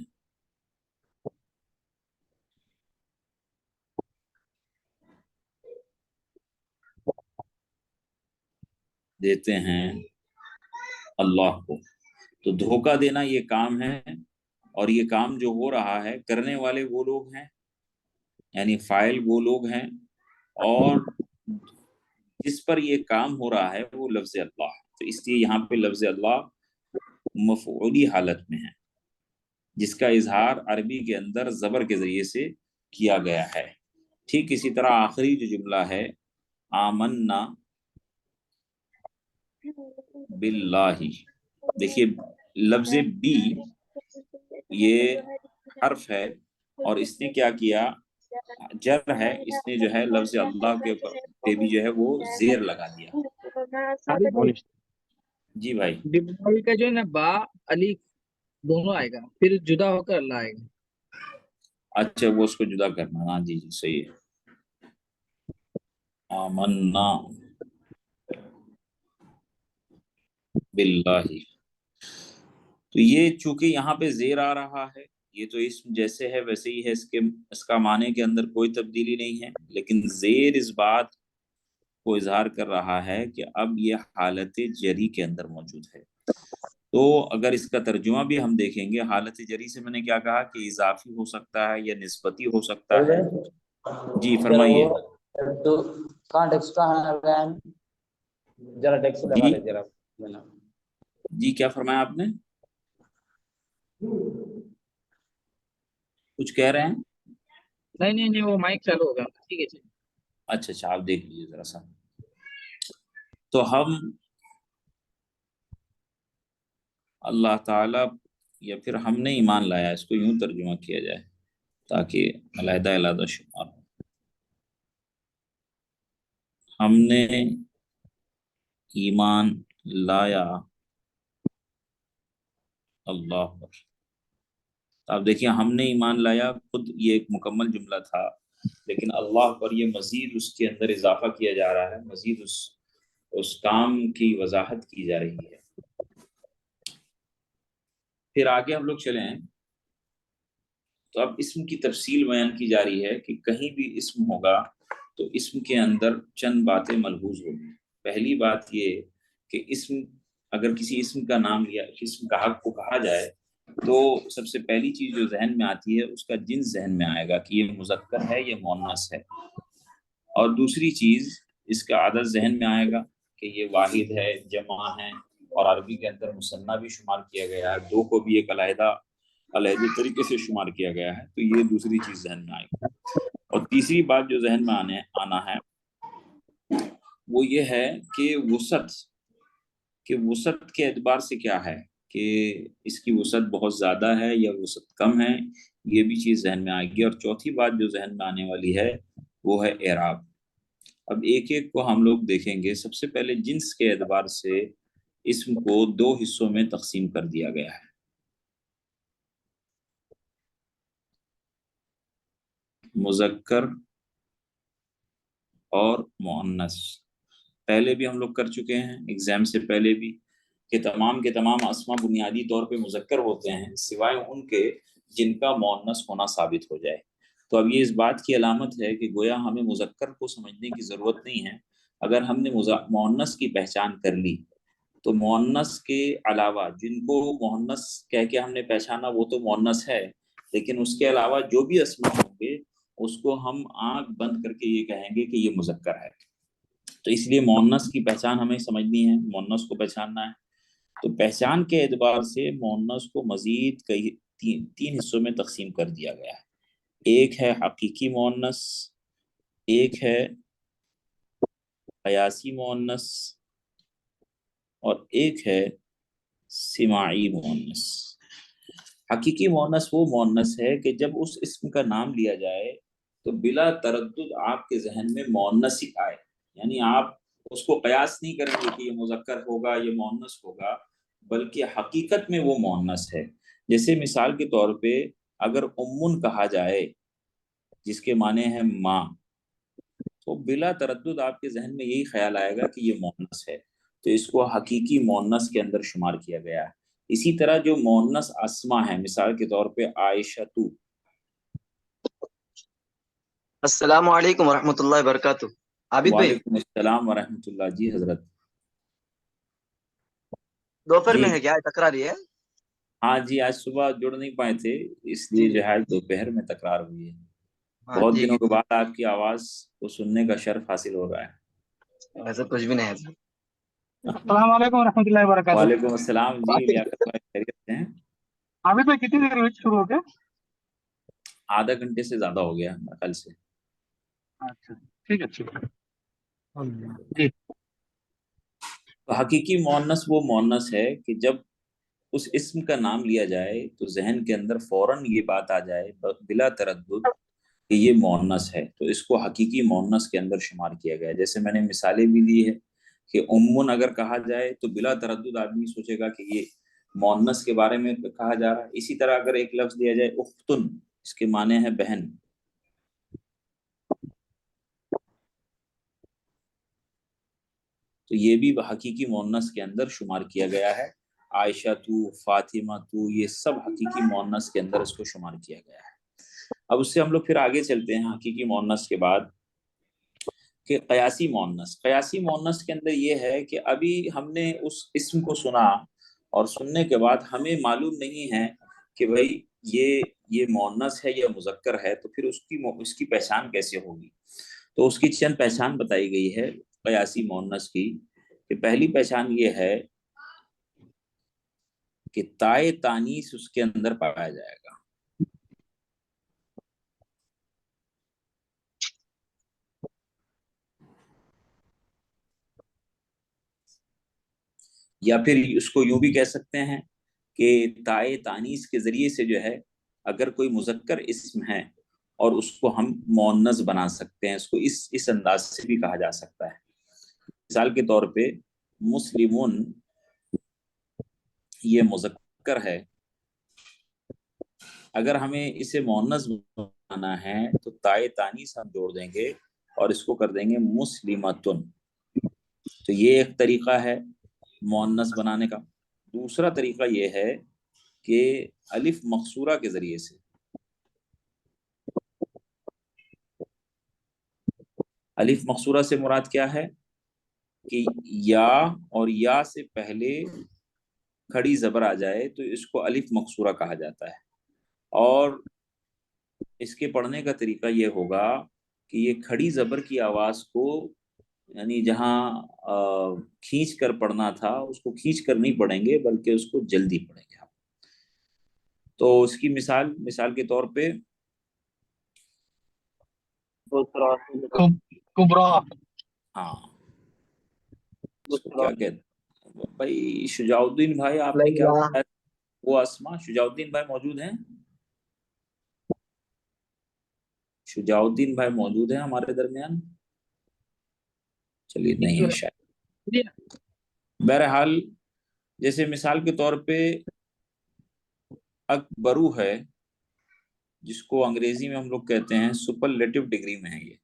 اللہ کو۔ تو دھوکہ دینا یہ کام ہے، اور یہ کام جو ہو رہا ہے کرنے والے وہ لوگ ہیں، یعنی فاعل وہ لوگ ہیں، اور جس پر یہ کام ہو رہا ہے وہ لفظ اللہ۔ تو اس لیے یہاں پہ لفظ اللہ مفعولی حالت میں ہے، جس کا اظہار عربی کے اندر زبر کے ذریعے سے کیا گیا ہے۔ ٹھیک اسی طرح آخری جو جملہ ہے آمنا باللہ، دیکھیے لفظ بی یہ حرف ہے، اور اس نے کیا کیا، جر ہے، اس نے جو ہے لفظ اللہ کے پہ بھی جو ہے وہ زیر لگا دیا۔ جی بھائی، ڈبل کا جو ہے نا با علی دونوں آئے گا، پھر جدا ہو کر اللہ آئے گا۔ اچھا وہ اس کو جدا کرنا، ہاں جی جی صحیح ہے۔ آمنا باللہ، تو یہ چونکہ یہاں پہ زیر آ رہا ہے، یہ تو اسم جیسے ہے ویسے ہی ہے، اس کا معنی کے اندر کوئی تبدیلی نہیں ہے، لیکن زیر اس بات کو اظہار کر رہا ہے کہ اب یہ حالت جری کے اندر موجود ہے۔ تو اگر اس کا ترجمہ بھی ہم دیکھیں گے، حالت جری سے میں نے کیا کہا کہ اضافی ہو سکتا ہے یا نسبتی ہو سکتا ہے۔ جی فرمائیے۔ جی کیا فرمایا آپ نے؟ کچھ کہہ رہے ہیں؟ نہیں وہ مائک چالو ہوگا، ٹھیک ہے جی۔ اچھا اچھا، آپ دیکھ لیجیے ذرا سا. تو ہم اللہ تعالیٰ یا پھر ہم نے ایمان لایا، اس کو یوں ترجمہ کیا جائے تاکہ علیحدہ علیحدہ شمار ہو. ہم نے ایمان لایا اللہ پر. آپ دیکھیے، ہم نے ایمان لایا خود یہ ایک مکمل جملہ تھا، لیکن اللہ پر یہ مزید اس کے اندر اضافہ کیا جا رہا ہے، مزید اس کام کی وضاحت کی جا رہی ہے. پھر آگے ہم لوگ چلیں تو اب اسم کی تفصیل بیان کی جا رہی ہے کہ کہیں بھی اسم ہوگا تو اسم کے اندر چند باتیں ملحوظ ہوگی. پہلی بات یہ کہ اسم، اگر کسی اسم کا نام لیا، اسم کا حق کو کہا جائے تو سب سے پہلی چیز جو ذہن میں آتی ہے اس کا جنس ذہن میں آئے گا کہ یہ مذکر ہے، یہ مؤنث ہے. اور دوسری چیز اس کا عدد ذہن میں آئے گا کہ یہ واحد ہے، جمع ہے، اور عربی کے اندر مثنیٰ بھی شمار کیا گیا ہے، دو کو بھی ایک علیحدہ طریقے سے شمار کیا گیا ہے. تو یہ دوسری چیز ذہن میں آئے گی. اور تیسری بات جو ذہن میں آنا ہے وہ یہ ہے کہ وسعت کے اعتبار سے کیا ہے، کہ اس کی وسعت بہت زیادہ ہے یا وسعت کم ہے، یہ بھی چیز ذہن میں آئے گی. اور چوتھی بات جو ذہن میں آنے والی ہے وہ ہے اعراب. اب ایک ایک کو ہم لوگ دیکھیں گے. سب سے پہلے جنس کے اعتبار سے اسم کو دو حصوں میں تقسیم کر دیا گیا ہے، مذکر اور مؤنث. پہلے بھی ہم لوگ کر چکے ہیں ایگزام سے پہلے بھی کہ تمام کے تمام اسما بنیادی طور پہ مذکر ہوتے ہیں سوائے ان کے جن کا مؤنث ہونا ثابت ہو جائے. تو اب یہ اس بات کی علامت ہے کہ گویا ہمیں مذکر کو سمجھنے کی ضرورت نہیں ہے. اگر ہم نے مؤنث کی پہچان کر لی تو مؤنث کے علاوہ جن کو مؤنث کہہ کے ہم نے پہچانا وہ تو مؤنث ہے، لیکن اس کے علاوہ جو بھی اسما ہوں گے اس کو ہم آنکھ بند کر کے یہ کہیں گے کہ یہ مذکر ہے. تو اس لیے مؤنث کی پہچان ہمیں سمجھنی ہے، مؤنث کو پہچاننا ہے. تو پہچان کے اعتبار سے مؤنث کو مزید تین حصوں میں تقسیم کر دیا گیا ہے. ایک ہے حقیقی مؤنث، ایک ہے قیاسی مؤنث، اور ایک ہے سماعی مؤنث. حقیقی مؤنث وہ مؤنث ہے کہ جب اس اسم کا نام لیا جائے تو بلا تردد آپ کے ذہن میں مؤنث ہی آئے، یعنی آپ اس کو قیاس نہیں کریں گے کہ یہ مذکر ہوگا یہ مؤنث ہوگا، بلکہ حقیقت میں وہ مؤنث ہے. جیسے مثال کے طور پہ اگر امن کہا جائے جس کے معنی ہے ماں، تو بلا تردد آپ کے ذہن میں یہی خیال آئے گا کہ یہ مؤنث ہے، تو اس کو حقیقی مؤنث کے اندر شمار کیا گیا ہے. اسی طرح جو مؤنث اسما ہے، مثال کے طور پہ عائشہ تو. السلام علیکم ورحمۃ اللہ وبرکاتہ. عابد بھائی وعلیکم السلام ورحمۃ اللہ. جی حضرت. دوپہر جی میں ہے کیا تکرار ہے؟ ہاں جی، آج صبح جڑ نہیں پائے تھے اس لیے جو ہے دوپہر میں تکرار ہوئی ہے. ہاں بہت ٹھیک دنوں کے ہے، بعد آپ کی آواز کو سننے کا شرف حاصل ہو رہا ہے. ایسا کچھ بھی نہیں ہے. السلام علیکم ورحمۃ اللہ وبرکاتہ. وعلیکم السلام. جی لیاقت بھائی خیریت سے ہیں؟ عابد بھائی کتنی دیر ہوئی شروع ہو گیا؟ آدھا گھنٹے سے زیادہ ہو گیا کل سے. اچھا ٹھیک ہے. جی تو حقیقی مؤنث وہ مؤنث ہے کہ جب اس اسم کا نام لیا جائے تو ذہن کے اندر فوراً یہ بات آ جائے بلا تردد کہ یہ مؤنث ہے، تو اس کو حقیقی مؤنث کے اندر شمار کیا گیا ہے. جیسے میں نے مثالیں بھی دی ہے کہ امن اگر کہا جائے تو بلا تردد آدمی سوچے گا کہ یہ مؤنث کے بارے میں کہا جا رہا ہے. اسی طرح اگر ایک لفظ دیا جائے اختن، اس کے معنی ہے بہن، تو یہ بھی حقیقی مؤنث کے اندر شمار کیا گیا ہے. عائشہ تو، فاطمہ تو، یہ سب حقیقی مؤنث کے اندر اس کو شمار کیا گیا ہے. اب اس سے ہم لوگ پھر آگے چلتے ہیں حقیقی مؤنث کے بعد کہ قیاسی مؤنث. قیاسی مؤنث کے اندر یہ ہے کہ ابھی ہم نے اس اسم کو سنا اور سننے کے بعد ہمیں معلوم نہیں ہے کہ بھئی یہ مؤنث ہے یا مذکر ہے، تو پھر اس کی پہچان کیسے ہوگی. تو اس کی چند پہچان بتائی گئی ہے قیاسی مؤنث کی. کہ پہلی پہچان یہ ہے کہ تائے تانیث اس کے اندر پایا جائے گا. یا پھر اس کو یوں بھی کہہ سکتے ہیں کہ تائے تانیث کے ذریعے سے جو ہے اگر کوئی مذکر اسم ہے اور اس کو ہم مؤنث بنا سکتے ہیں، اس کو اس انداز سے بھی کہا جا سکتا ہے. مثال کے طور پہ مسلمون یہ مذکر ہے، اگر ہمیں اسے مؤنث بنانا ہے تو تائے تانیث ہم جوڑ دیں گے اور اس کو کر دیں گے مسلمتن. تو یہ ایک طریقہ ہے مؤنث بنانے کا. دوسرا طریقہ یہ ہے کہ الف مقصورہ کے ذریعے سے. الف مقصورہ سے مراد کیا ہے کہ یا اور یا سے پہلے کھڑی زبر آ جائے تو اس کو الف مقصورہ کہا جاتا ہے. اور اس کے پڑھنے کا طریقہ یہ ہوگا کہ یہ کھڑی زبر کی آواز کو یعنی جہاں کھینچ کر پڑھنا تھا اس کو کھینچ کر نہیں پڑھیں گے بلکہ اس کو جلدی پڑھیں گے. تو اس کی مثال کے طور پہ کبرا. ہاں اس کو کیا کہتے ہیں بھائی؟ شجاع الدین بھائی آپ نے کیا بتایا؟ وہ اسما شجاع الدین بھائی موجود ہیں؟ شجاع الدین بھائی موجود ہیں ہمارے درمیان؟ چلیے نہیں ہے شاید. بہرحال جیسے مثال کے طور پہ اکبرو ہے جس کو انگریزی میں ہم لوگ کہتے ہیں سپرلیٹو ڈگری میں ہے. یہ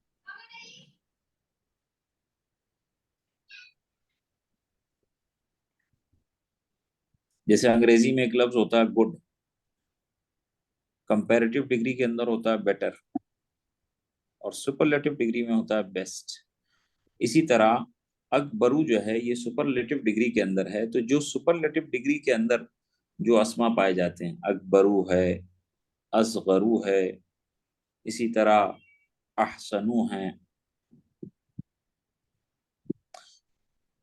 جیسے انگریزی میں ایک لفظ ہوتا ہے گڈ، کمپیریٹیو ڈگری کے اندر ہوتا ہے بیٹر، اور سپرلیٹو ڈگری میں ہوتا ہے بیسٹ. اسی طرح اکبرو جو ہے یہ سپرلیٹو ڈگری کے اندر ہے. تو جو سپرلیٹو ڈگری کے اندر جو اسما پائے جاتے ہیں، اکبرو ہے، اصغرو ہے، اسی طرح احسنو ہیں،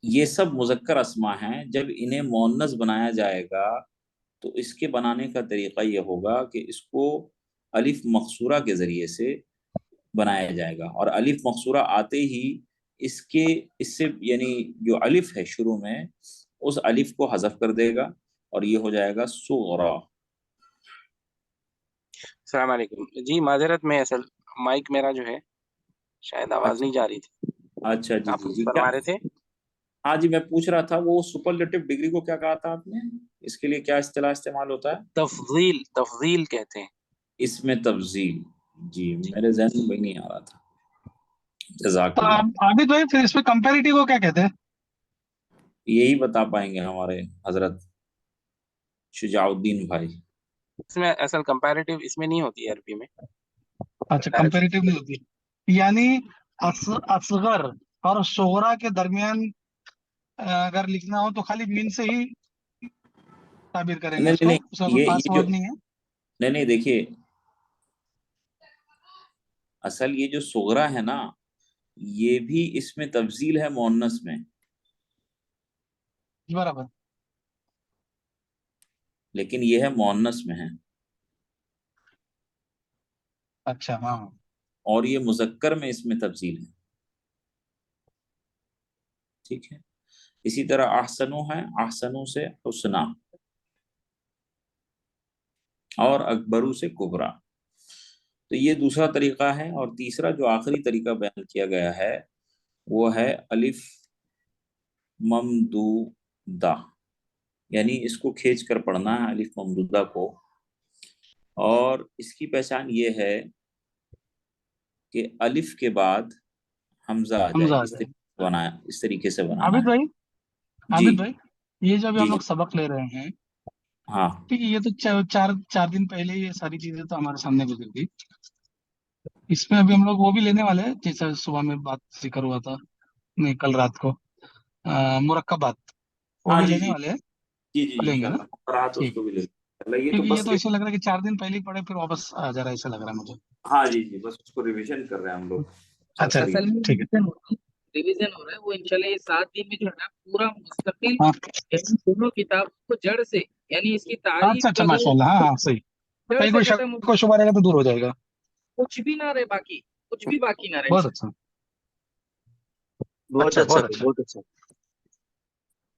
یہ سب مذکر اسما ہیں. جب انہیں مؤنث بنایا جائے گا تو اس کے بنانے کا طریقہ یہ ہوگا کہ اس کو الف مقصورہ کے ذریعے سے بنایا جائے گا. اور الف مقصورہ آتے ہی اس سے یعنی جو الف ہے شروع میں اس الف کو حذف کر دے گا اور یہ ہو جائے گا صغرا. السلام علیکم جی، معذرت میں اصل مائک میرا جو ہے شاید آواز نہیں جا رہی تھی. اچھا جی آپ جی کچھ جی فرما رہے تھے؟ ہاں جی، میں پوچھ رہا تھا وہ سپرلیٹو ڈگری کو کیا کہا تھا آپ نے؟ اس کے لیے کیا اصطلاح استعمال ہوتا ہے؟ تفضیل کہتے ہیں. اس میں تفضیل. جی میرے ذہن میں وہی نہیں آ رہا تھا. جزاک تو اللہ. عابد بھائی پھر اس میں کمپیریٹیو کو کیا کہتے ہیں؟ یہی بتا پائیں گے ہمارے حضرت شجاع الدین بھائی. اس میں اصل کمپیریٹیو اس میں نہیں ہوتی ہے عربی میں. اچھا کمپیریٹیو نہیں ہوتی، یعنی اصغر اور صغرا کے درمیان اگر لکھنا ہو تو خالی من سے ہی تعبیر کریں گے نہیں اس کو، نہیں اس کا کوئی خاص ورڈ نہیں ہے. نہیں دیکھیے اصل یہ جو صغرا ہے نا یہ بھی اس میں تفضیل ہے مؤنث میں، برابر. لیکن یہ ہے مؤنث میں ہے. اچھا ہاں. اور یہ مذکر میں اس میں تفضیل ہے. ٹھیک ہے. اسی طرح احسنو ہے، احسنو سے حسنا، اور اکبرو سے کبرا. تو یہ دوسرا طریقہ ہے. اور تیسرا جو آخری طریقہ بیان کیا گیا ہے وہ ہے الف ممدودہ، یعنی اس کو کھینچ کر پڑھنا ہے الف ممدودہ کو. اور اس کی پہچان یہ ہے کہ الف کے بعد حمزہ آ جائے. اس طریقے سے بنانا عابد ہے. عابد بھائی یہ جو ابھی جی ہم جی لوگ سبق لے رہے ہیں، ہاں ٹھیک ہے، یہ تو چار دن پہلے یہ ساری چیزیں تو ہمارے سامنے گزر گئی. اس میں ابھی ہم لوگ وہ بھی لینے والے ہیں جیسا صبح میں بات ذکر ہوا تھا، نہیں کل رات کو، مرکبات وہ ہاں بھی جی لینے جی والے ہیں. جی جی لیں گے نا؟ انشاءاللہ رہا تو اس ٹھیک کو ہے، بھی لے لیں. یہ تو کیونکہ یہ بس تو ایسا لگ رہا ہے کہ 4 دن پہلے ہی پڑھے پھر واپس آ جا رہا ہے، ایسا لگ رہا ہے مجھے. ہاں جی جی بس اس کو ریویژن کر رہے ہیں ہم لوگ. اچھا اصل میں ٹھیک ہے. ریویژن ہو رہا ہے وہ انشاءاللہ یہ 7 دن میں جو ہے نا پورا مستقل ہاں یعنی دونوں کتاب کو جڑ سے یعنی اس کی تعریف اچھا کا ماشاء اللہ. ہاں ہاں صحیح. جڑ کہیں سے کوئی ختم ہو، شک کو شبہ رہے گا تو دور ہو جائے گا. کچھ بھی نہ رہے باقی، کچھ بھی باقی نہ رہے. بہت اچھا. بہت اچھا اچھا بہت اچھا. بہت اچھا.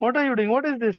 What are you doing? What is this?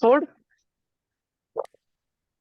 sword?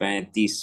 35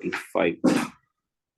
35।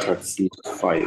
35।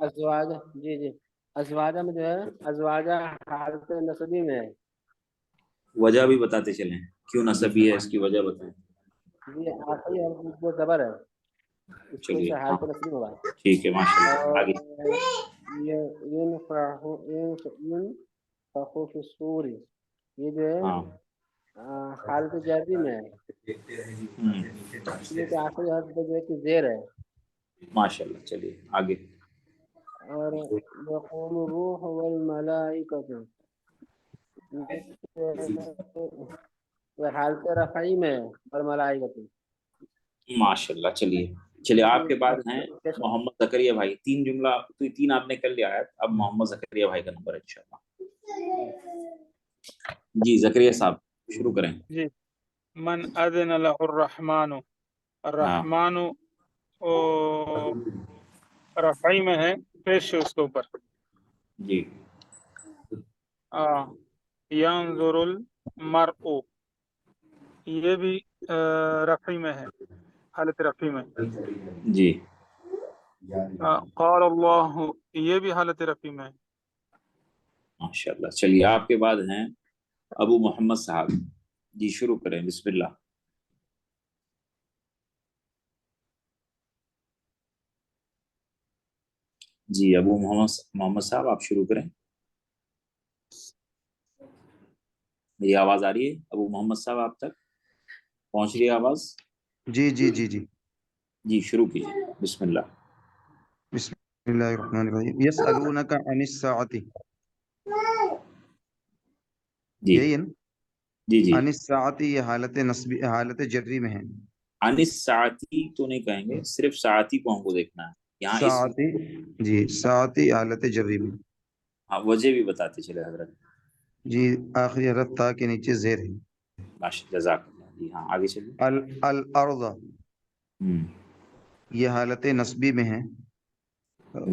ازواج جی جی ازواجہ میں جو ہے ازواجہ حالت نصبی میں ہے وجہ بھی بتاتے چلیں کیوں نصبی ہے، اس کی وجہ بتائیں. جی آخری حرف جو زبر ہے اس کی وجہ چلیے سے ہاں حالت نصبی میں بات ٹھیک ہے ماشاء اللہ. اور آگے. ينفخ في الصور یہ جو ہے ہاں حالت جازی میں ہے یہ کہ آخری حرف پہ جو ہے کہ زیر ہے ماشاء اللہ. چلیے آگے. اور يقوم الروح والملائکۃ یہ حالت رفعی میں ہے اور ملائکۃ ماشاء اللہ. چلیے آپ کے بعد ہیں محمد زکریا بھائی. تین آپ نے کر لیا آیت. اب محمد زکریا بھائی کا نمبر ہے انشاءاللہ. جی زکریا صاحب شروع کریں. جی من اذن له الرحمن، ہاں الرحمن رفعی میں ہے، پیش ہے اس کے اوپر. جی ینظر المرء یہ بھی رفعی میں ہے، حالت رفعی میں. جی قال اللہ یہ بھی حالت رفعی میں ہے. ماشاء اللہ. چلیے آپ کے بعد ہیں ابو محمد صاحب. جی شروع کریں بسم اللہ. جی ابو محمد صاحب آپ شروع کریں. میری آواز آ رہی ہے ابو محمد صاحب؟ آپ تک پہنچ رہی ہے آواز؟ جی جی جی جی جی شروع کیجیے بسم اللہ. بسم اللہ الرحمن الرحیم. یسألونک عن الساعۃ، جی یہی ہے نا؟ جی جی عن الساعۃ یہ حالت نصبی حالت جری میں ہے. عن الساعتی تو نہیں کہیں گے، صرف ساعتی کو ہم کو دیکھنا ہے یہاں. اس ساعتی جی ساعتی حالت جری میں. ہاں وجہ بھی بتاتے چلے حضرت. جی آخری حرف تا کے نیچے زیر ہے. جزاک اللہ. جی ہاں آگے چلیے. الارض یہ حالت نصبی میں ہے،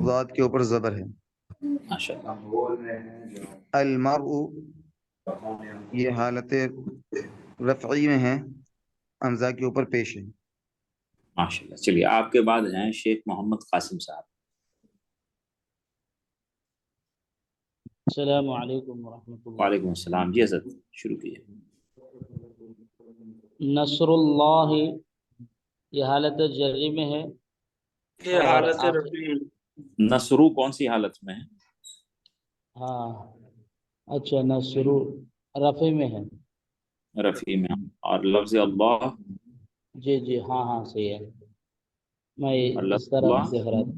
ذات کے اوپر زبر ہے. ماشاء اللہ. المرء یہ حالت رفعی میں ہے، امزا کے اوپر پیش ہے. ماشاء اللہ. چلیے آپ کے بعد ہیں شیخ محمد قاسم صاحب. السلام علیکم ورحمۃ اللہ. وعلیکم السلام. جی حضرت شروع کیجیے. نصر اللہ یہ حالت جری میں ہے یہ اور حالت رفعی. نصرو کون سی حالت میں ہے؟ ہاں اچھا نصر رفع میں ہے. رفیع میں. اور لفظ اللہ جی جی ہاں ہاں صحیح ہے. میں اور اس لفظ طرح اللہ دیکھ رہا تھا.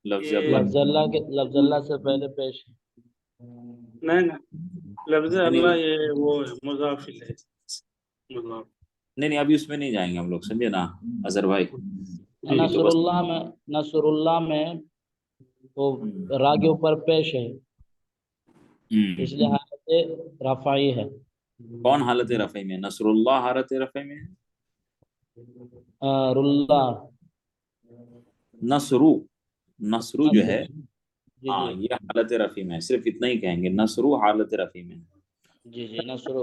لفظ یہ لفظ اللہ سے پہلے پیش ہے. نہیں لفظ نہیں اللہ یہ وہ مضاف ہے، مضاف. نہیں ابھی اس میں نہیں جائیں گے ہم لوگ، سمجھے نا اظہر بھائی. ابھی تو بس نصر اللہ میں وہ را کے اوپر پیش ہے اس لیے حالت رفعی ہے. کون حالت رفع میں؟ نصر اللہ حالت رفع میں ہے. راللہ نصرو جو ہے جی ہاں جی یہ حالت رفع میں ہے. صرف اتنا ہی کہیں گے نصرو حالت رفع میں. جی جی نصر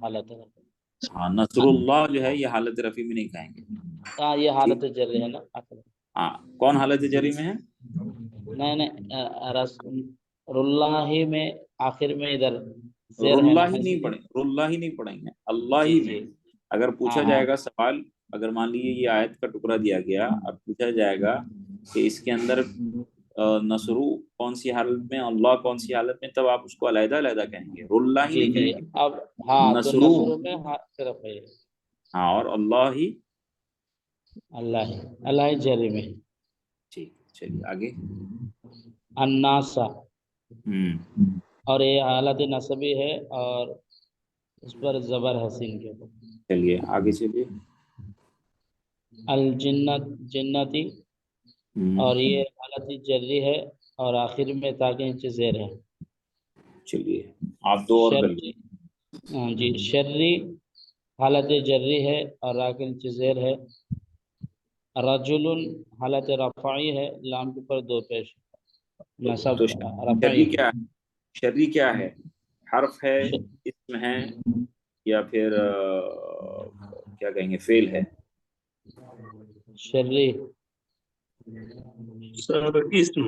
حالت ہے. ہاں نصر اللہ جو ہے یہ حالت رفع میں نہیں کہیں گے. ہاں یہ حالت ٹھیک. جری ہے نا. ہاں کون حالت جری میں ہے؟ نہیں راللہ میں آخر میں ادھر زیر ہے نا. راللہ ہی نہیں پڑھیں، راللہ ہی نہیں پڑھیں گے، اللہ جی ہی جی میں. اگر پوچھا ہاں ہاں جائے گا سوال، اگر مان لیجیے یہ آیت کا ٹکڑا دیا گیا اور پوچھا جائے گا کہ اس کے اندر نصرو کون سی حالت میں، اللہ کون سی حالت میں، تب آپ اس کو علیحدہ علیحدہ کہیں گے، راللہ ہی جی نہیں جی کہیں گے. اب ہاں تو نصرو نصر میں صرف ہے ہاں اور اللہ ہی. اللہ جری میں. ٹھیک چلیے آگے. الناسا ہوں اور یہ حالت نصبی ہے اور اس پر زبر حسین کے اوپر. چلیے آگے چلیے. جنتی اور یہ حالت جری ہے اور آخر میں تاکہ نیچے زیر ہے. چلیے آپ دو اور کر شرری لیجیے. ہاں جی شرری حالت جری ہے اور آخر نیچے زیر ہے. رجل حالت رفعی ہے، لام کے اوپر دو پیش نصب تو رفعی شرری کیا ہے؟ شرری کیا ہے؟ حرف ہے، اسم ہے، یا پھر کیا کہیں گے فعل ہے؟ شرری سر اسم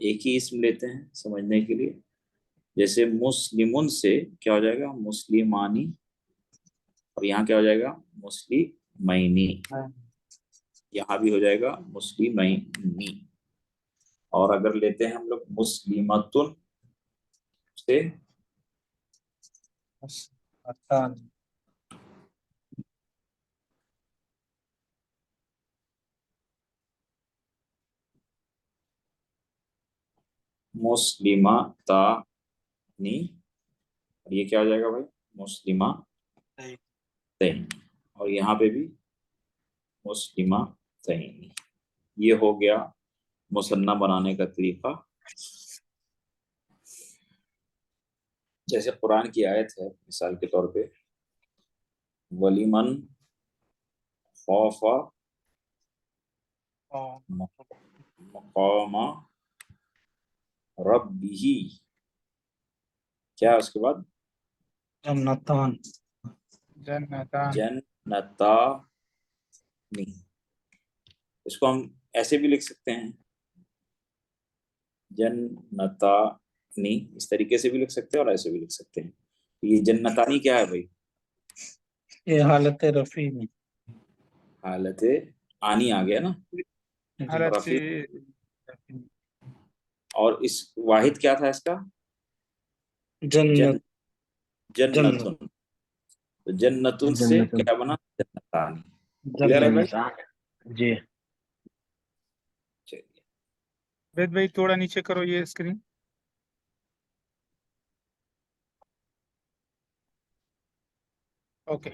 ایک ہی اسم لیتے ہیں سمجھنے کے لیے. جیسے مسلمن سے کیا ہو جائے گا؟ مسلمانی. اور یہاں کیا ہو جائے گا؟ مسلمینی. یہاں بھی ہو جائے گا مسلمینی. اور اگر لیتے ہیں ہم لوگ مسلمتن سے مسلمتانی. اور یہ کیا ہو جائے گا بھائی؟ مسلمہ تین. اور یہاں پہ بھی مسلمہ تین. یہ ہو گیا مثنیٰ بنانے کا طریقہ. جیسے قرآن کی آیت ہے مثال کے طور پہ ولیمن خوف مقام ربہ. کیا اس کے بعد؟ جنتان جنتانی. اس کو ہم ایسے بھی لکھ سکتے ہیں جنتانی. اس طریقے سے بھی لکھ سکتے ہیں اور ایسے بھی لکھ سکتے ہیں. یہ جنتانی کیا ہے بھائی؟ یہ حالت رفیع میں حالت آنی آ گیا نا رفیع. اور اس واحد کیا تھا اس کا؟ جنت جنتن. تو جنتن سے کیا بنا؟ جنتانی. کلیئر ہے بھائی؟ جی. چلیے عبید بھائی تھوڑا نیچے کرو یہ اسکرین. اوکے.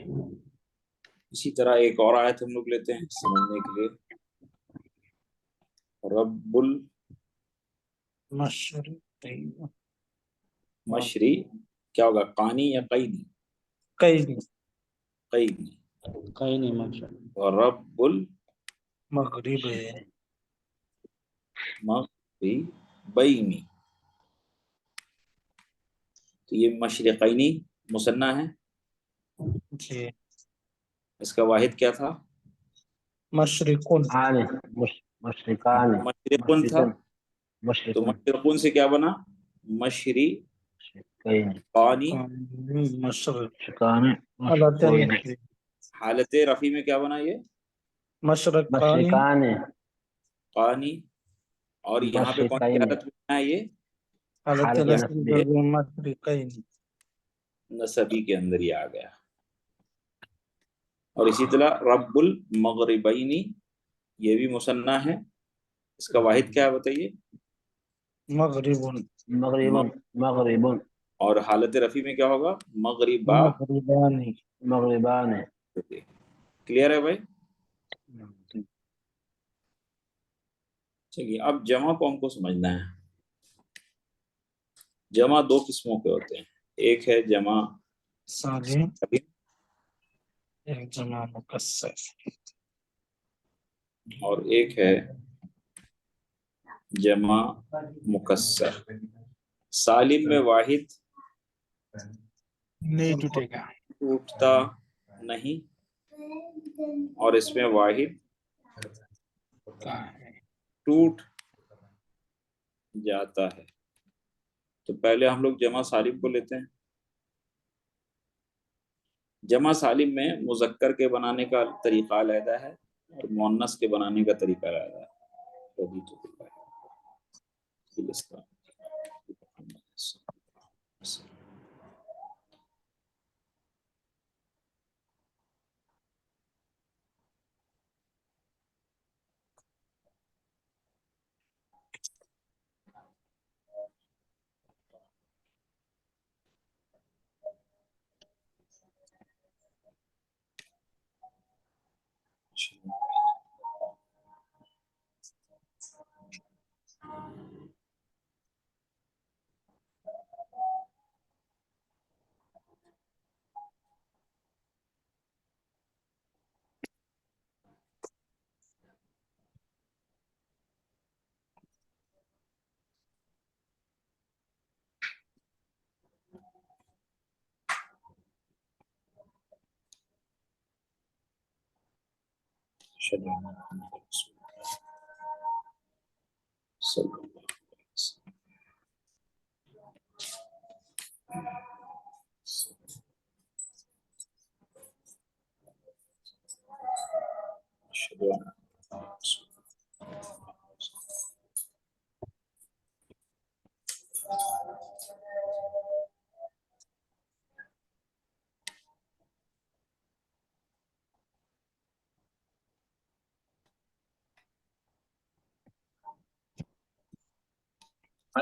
اسی طرح ایک اور آیت ہم لوگ لیتے ہیں سمجھنے کے لیے. رب المشری کیا ہوگا؟ قانی یا قینی؟ قینی قینی. کہیں نہیں ماشاء اللہ. اور رب مغرب ہے المغربینی. تو یہ مشرقینی مثنیٰ ہے. جی. اس کا واحد کیا تھا؟ مشرقن مشرقان مشرقن تھا. تو مشرقون مشرقن سے کیا بنا؟ مشری قانی. مشرق شکان حالت حالت رفیع میں کیا بنا؟ یہ مشرق مشرقان قانی. اور یہاں پہ کون سی حالت میں بنا ہے؟ یہ حالت حالت رفیع مشرقین نسبی کے اندر ہی آ گیا. اور اسی طرح رب المغربینی یہ بھی مثنیٰ ہے. اس کا واحد کیا ہے بتائیے؟ مغربن مغربون اور حالت رفیع میں کیا ہوگا؟ مغربا. مغربانی مغربان. کلیئر ہے بھائی؟ چلیے اب جمع کو ہم کو سمجھنا ہے. جمع دو قسموں کے ہوتے ہیں. ایک ہے جمع سالم ایک جمع مکسر اور ایک ہے جمع مکسر. سالم میں واحد نہیں ٹوٹے گا. ٹوٹتا نہیں اور اس میں واحد ٹوٹ جاتا ہے. تو پہلے ہم لوگ جمع سالم کو لیتے ہیں. جمع سالم میں مذکر کے بنانے کا طریقہ علیحدہ ہے اور مؤنث کے بنانے کا طریقہ علیحدہ ہے.